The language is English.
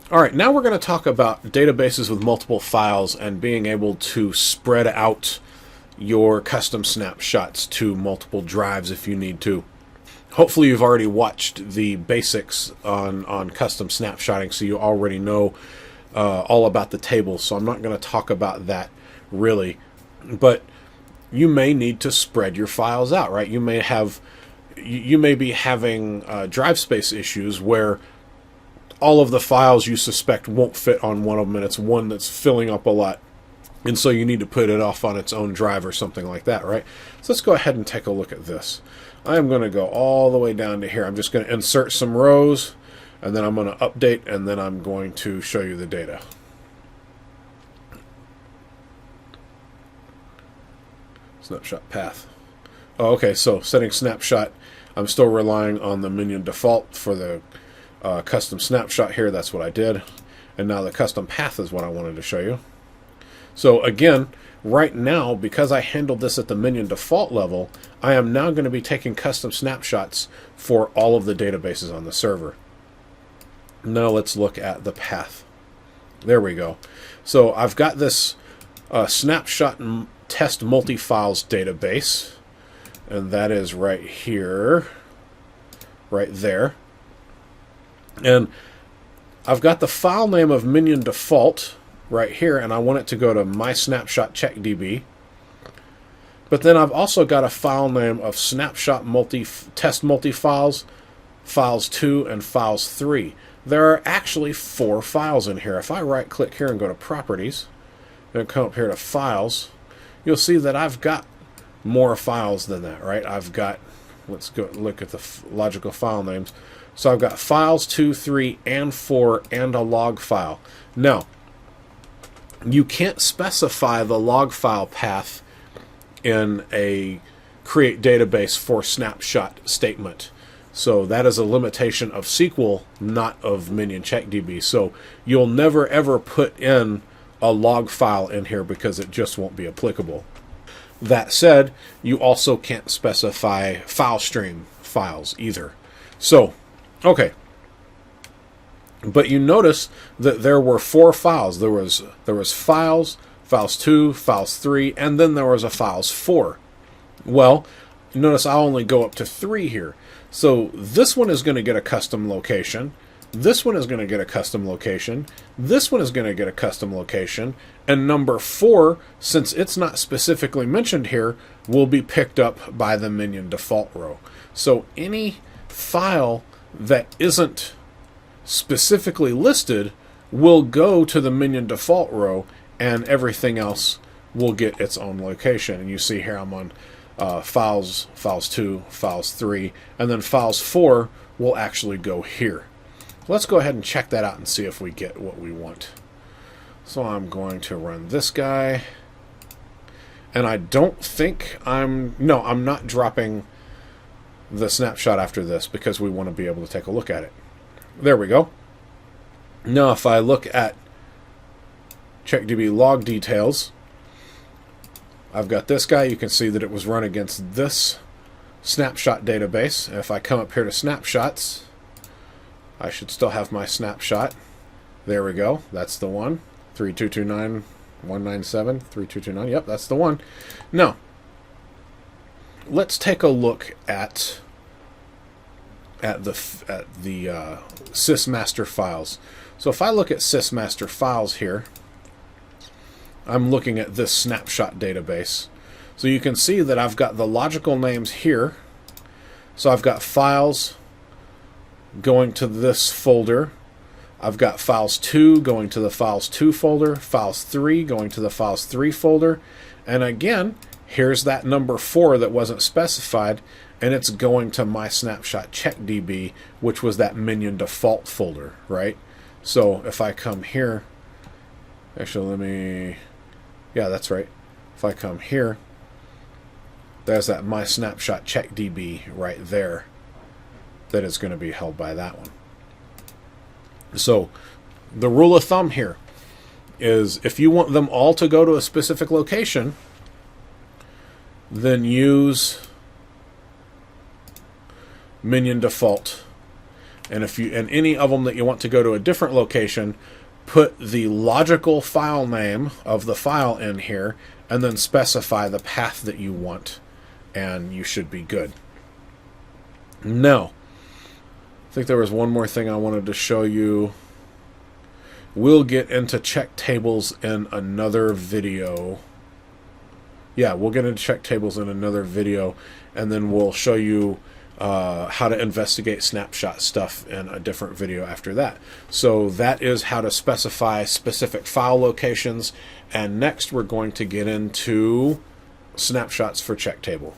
All right, now we're going to talk about databases with multiple files and being able to spread out your custom snapshots to multiple drives if you need to. Hopefully you've already watched the basics on custom snapshotting, so you already know all about the tables, so I'm not going to talk about that really. But you may need to spread your files out, right? You may be having drive space issues where all of the files you suspect won't fit on one of them, and it's one that's filling up a lot. And so you need to put it off on its own drive or something like that, right? So let's go ahead and take a look at this. I'm going to go all the way down to here. I'm just going to insert some rows, and then I'm going to update, and then I'm going to show you the data. Snapshot path. Oh, okay, so setting snapshot. I'm still relying on the MinionDefault for the custom snapshot here. That's what I did. And now the custom path is what I wanted to show you. So again, right now, because I handled this at the MinionDefault level, I am now going to be taking custom snapshots for all of the databases on the server. Now let's look at the path. There we go. So I've got this snapshot and test multifiles database, and that is right here, right there. And I've got the file name of MinionDefault right here, and I want it to go to my.snapshotCheckDB. But then I've also got a file name of snapshot test multifiles, files2, and files3. There are actually 4 files in here. If I right click here and go to properties, and come up here to files, you'll see that I've got more files than that, right? I've got, let's go look at the logical file names. So I've got files 2, 3, and 4, and a log file. Now, you can't specify the log file path in a create database for snapshot statement. So that is a limitation of SQL, not of Minion.CheckDB. So you'll never ever put in a log file in here because it just won't be applicable. That said, you also can't specify FILESTREAM files either. So, okay. But you notice that there were 4 files. There was files, files2, files3, and then there was a files4. Well, notice I'll only go up to 3 here. So this one is going to get a custom location. This one is going to get a custom location. This one is going to get a custom location. And number 4, since it's not specifically mentioned here, will be picked up by the MinionDefault row. So any file that isn't specifically listed will go to the MinionDefault row, and everything else will get its own location. And you see here I'm on files 2, files 3, and then files 4 will actually go here. Let's go ahead and check that out and see if we get what we want. So I'm going to run this guy, and I don't think I'm not dropping the snapshot after this because we want to be able to take a look at it. There we go. Now if I look at CheckDB log details, I've got this guy. You can see that it was run against this snapshot database. And if I come up here to snapshots, I should still have my snapshot. There we go. That's the one. 3229.197.3229. Yep, that's the one. Now, let's take a look at the sysmaster files. So if I look at sysmaster files here, I'm looking at this snapshot database. So you can see that I've got the logical names here. So I've got files going to this folder. I've got files 2 going to the files 2 folder, files 3 going to the files 3 folder, and again, here's that number 4 that wasn't specified, and it's going to my snapshot CheckDB, which was that MinionDefault folder, right? So if I come here, actually yeah, that's right. If I come here, there's that my snapshot CheckDB right there that is going to be held by that one. So the rule of thumb here is if you want them all to go to a specific location, then use MinionDefault. And if you, and any of them that you want to go to a different location, put the logical file name of the file in here, and then specify the path that you want, and you should be good. Now, I think there was one more thing I wanted to show you. We'll get into check tables in another video. Yeah, we'll get into check tables in another video, and then we'll show you how to investigate snapshot stuff in a different video after that. So that is how to specify specific file locations, and next we're going to get into snapshots for check table.